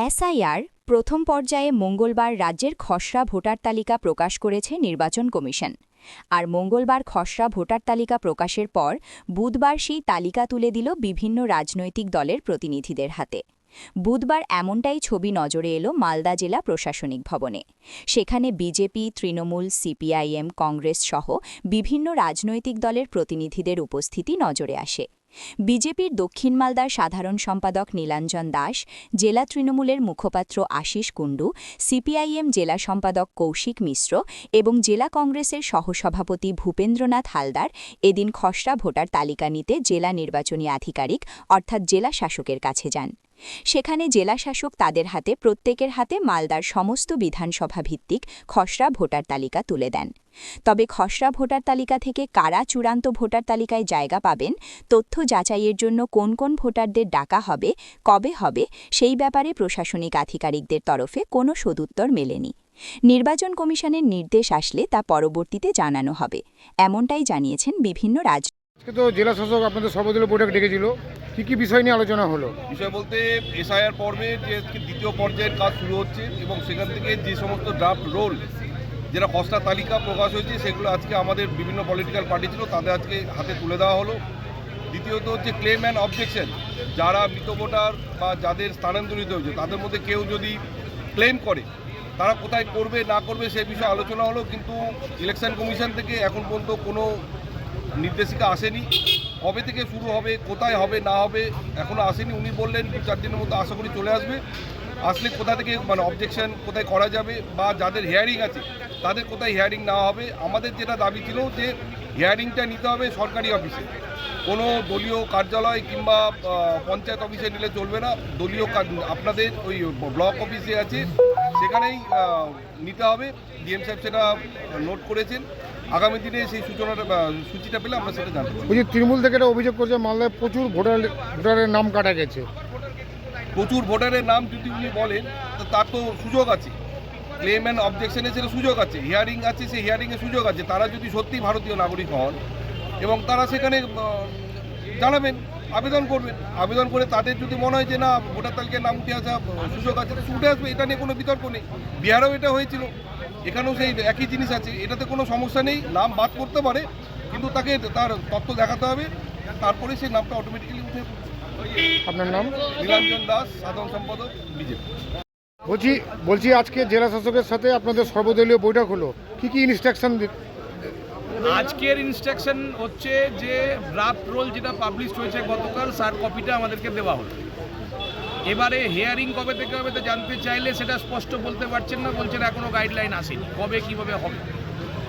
SIR প্রথম পর্যায়ে মঙ্গলবার রাজ্যের খসড়া ভোটার তালিকা প্রকাশ করেছে নির্বাচন কমিশন। আর মঙ্গলবার খসড়া ভোটার তালিকা প্রকাশের পর বুধবার সেই তালিকা তুলে দিল বিভিন্ন রাজনৈতিক দলের প্রতিনিধিদের হাতে। বুধবার এমনটাই ছবি নজরে এলো মালদা জেলা প্রশাসনিক ভবনে। সেখানে বিজেপি, তৃণমূল, সিপিআইএম, কংগ্রেস সহ বিভিন্ন রাজনৈতিক দলের প্রতিনিধিদের উপস্থিতি নজরে আসে। বিজেপির দক্ষিণ মালদার সাধারণ সম্পাদক নীলাঞ্জন দাস, জেলা তৃণমূলের মুখপাত্র আশিস কুণ্ডু, সিপিআইএম জেলা সম্পাদক কৌশিক মিশ্র এবং জেলা কংগ্রেসের সহসভাপতি ভূপেন্দ্রনাথ হালদার এদিন খসড়া ভোটার তালিকা নিতে জেলা নির্বাচনী আধিকারিক অর্থাৎ জেলা শাসকের কাছে যান। সেখানে জেলাশাসক তাদের হাতে প্রত্যেকের হাতে মালদার সমস্ত বিধানসভা ভিত্তিক খসড়া ভোটার তালিকা তুলে দেন। তবে খসড়া ভোটার তালিকা থেকে কারা চূড়ান্ত ভোটার তালিকায় জায়গা পাবেন, তথ্য যাচাইয়ের জন্য কোন কোন ভোটারদের ডাকা হবে, কবে হবে, সেই ব্যাপারে প্রশাসনিক আধিকারিকদের তরফে কোনো সদুত্তর মেলেনি। নির্বাচন কমিশনের নির্দেশ আসলে তা পরবর্তীতে জানানো হবে, এমনটাই জানিয়েছেন বিভিন্ন জেলা শাসক আপনাদের সর্বদলীয় বৈঠক ডেকেছিল, কি বিষয় নিয়ে আলোচনা হলো? বিষয় বলতে এসআইআর পর্বে যে দ্বিতীয় পর্যায়ের কাজ শুরু হচ্ছে এবং সেখান থেকে যে সমস্ত ড্রাফট রোল যেটা খসড়া তালিকা প্রকাশ হয়েছে সেগুলো আজকে আমাদের বিভিন্ন পলিটিক্যাল পার্টি ছিল তাদের আজকে হাতে তুলে দেওয়া হলো। দ্বিতীয়ত হচ্ছে ক্লেম অ্যান্ড অবজেকশন, যারা মৃত ভোটার বা যাদের স্থানান্তরিত হয়েছে তাদের মধ্যে কেউ যদি ক্লেম করে তারা কোথায় করবে না করবে সেই বিষয়ে আলোচনা হলো। কিন্তু ইলেকশন কমিশন থেকে এখন পর্যন্ত কোনো নির্দেশিকা আসেনি। কবে থেকে শুরু হবে, কোথায় হবে না হবে এখনও আসেনি। উনি বললেন 2-4 দিনের মধ্যে আশা করি চলে আসবে। আসলে কোথা থেকে অবজেকশন কোথায় করা যাবে বা যাদের হিয়ারিং আছে তাদের কোথায় হিয়ারিং নেওয়া হবে। আমাদের যেটা দাবি ছিল যে হিয়ারিংটা নিতে হবে সরকারি অফিসে, কোনো দলীয় কার্যালয় কিংবা পঞ্চায়েত অফিসে নিলে চলবে না। দলীয় আপনাদের ওই ব্লক অফিসে আছে সেখানেই নিতে হবে। ডিএম সাহেব সেটা নোট করেছেন। আগামী দিনে সেই সূচিটা পেলে আমরা সেটা জানবো। ওই যে তৃণমূল থেকে একটা অভিযোগ করছে মালদায় প্রচুর ভোটারের নাম কাটা গেছে। প্রচুর ভোটারের নাম যদি উনি বলেন তার তো সুযোগ আছে, ক্লেম অ্যান্ড অবজেকশনে সেটা সুযোগ আছে, হিয়ারিং আছে, সেই হিয়ারিংয়ের সুযোগ আছে। তারা যদি সত্যি ভারতীয় নাগরিক হন এবং তারা সেখানে জানাবেন, আবেদন করবেন। আবেদন করে তাদের যদি মনে হয় যে না ভোটার তালিকায় নাম উঠে আসা সুযোগ আছে উঠে আসবে, এটা নিয়ে কোনো বিতর্ক নেই। বিহারেও এটা হয়েছিল, এখানেও সেই একই জিনিস আছে, এটাতে কোনো সমস্যা নেই। নাম বাদ করতে পারে কিন্তু তাকে তার তথ্য দেখাতে হবে, তারপরে সেই নামটা অটোমেটিক্যালি উঠে। আপনার নাম? নীলাঞ্জন দাস, সাধারণ সম্পাদক বিজেপি। বলছি আজকে জেলা শাসকের সাথে আপনাদের সর্বদলীয় বৈঠক হলো, কি ইনস্ট্রাকশন? আজকের ইনস্ট্রাকশন হচ্ছে যে ড্রাফট রোল যেটা পাবলিশ হয়েছে গতকাল, তার কপিটা আমাদেরকে দেওয়া হলো। এবারে হিয়ারিং কবে থেকে হবে তো জানতে চাইলে সেটা স্পষ্ট বলতে পারছেন না, বলছেন এখনও গাইডলাইন আসেনি কবে কীভাবে হবে,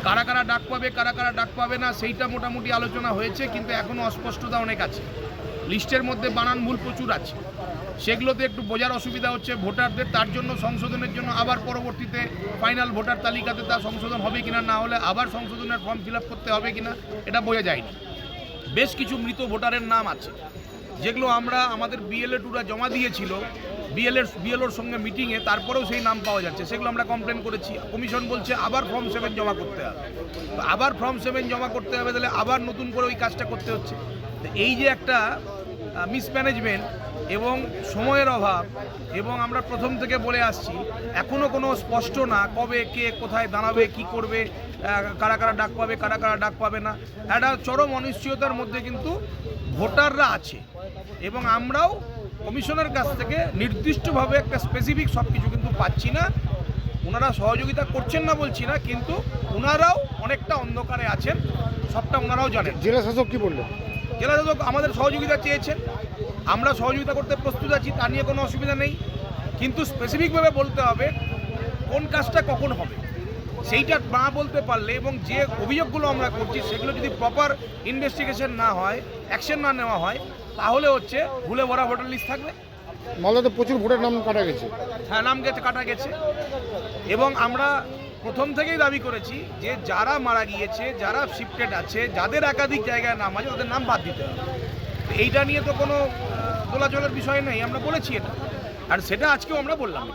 কারা কারা ডাক পাবে কারা কারা ডাক পাবে না সেইটা মোটামুটি আলোচনা হয়েছে, কিন্তু এখনও অস্পষ্টতা অনেক আছে। লিস্টের মধ্যে বানান ভুল প্রচুর আছে, সেগুলোতে একটু বোঝার অসুবিধা হচ্ছে ভোটারদের। তার জন্য সংশোধনের জন্য আবার পরবর্তীতে ফাইনাল ভোটার তালিকাতে তার সংশোধন হবে কিনা, না হলে আবার সংশোধনের ফর্ম ফিল করতে হবে কিনা এটা বোঝা যায়নি। বেশ কিছু মৃত ভোটারের নাম আছে যেগুলো আমরা আমাদের বিএলএ-2রা জমা দিয়েছিল বিএলওর সঙ্গে মিটিংয়ে, তারপরেও সেই নাম পাওয়া যাচ্ছে, সেগুলো আমরা কমপ্লেন করেছি। কমিশন বলছে আবার ফর্ম 7 জমা করতে হবে, আবার ফর্ম 7 জমা করতে হবে, তাহলে আবার নতুন করে ওই কাজটা করতে হচ্ছে। এই যে একটা মিসম্যানেজমেন্ট এবং সময়ের অভাব, এবং আমরা প্রথম থেকে বলে আসছি এখনও কোনো স্পষ্ট না কবে কে কোথায় দাঁড়াবে, কি করবে, কারা কারা ডাক পাবে কারা কারা ডাক পাবে না, একটা চরম অনিশ্চয়তার মধ্যে কিন্তু ভোটাররা আছে। এবং আমরাও কমিশনের কাছ থেকে নির্দিষ্টভাবে একটা স্পেসিফিক সব কিছু কিন্তু পাচ্ছি না। ওনারা সহযোগিতা করছেন না বলছি না, কিন্তু ওনারাও অনেকটা অন্ধকারে আছেন, সবটা ওনারাও জানেন। জেলা শাসক কি বললেন? জেলা শাসক আমাদের সহযোগিতা চেয়েছেন, আমরা সহযোগিতা করতে প্রস্তুত আছি, তা নিয়ে কোনো অসুবিধা নেই, কিন্তু স্পেসিফিকভাবে বলতে হবে কোন কাজটা কখন হবে সেইটা না বলতে পারলে, এবং যে অভিযোগগুলো আমরা করছি সেগুলো যদি প্রপার ইনভেস্টিগেশন না হয়, অ্যাকশন না নেওয়া হয়, তাহলে হচ্ছে ভুলে ভরা ভোটার লিস্ট থাকবে। মালদাতে প্রচুর ভোটার নাম কাটা গেছে। হ্যাঁ, নাম কাটা গেছে, এবং আমরা প্রথম থেকেই দাবি করেছি যে যারা মারা গিয়েছে, যারা শিফটেড আছে, যাদের একাধিক জায়গায় নাম আছে তাদের নাম বাদ দিতে হবে। এইটা নিয়ে তো কোনো দোলাচলের বিষয় নেই, আমরা বলেছি এটা, আর সেটা আজকেও আমরা বললাম।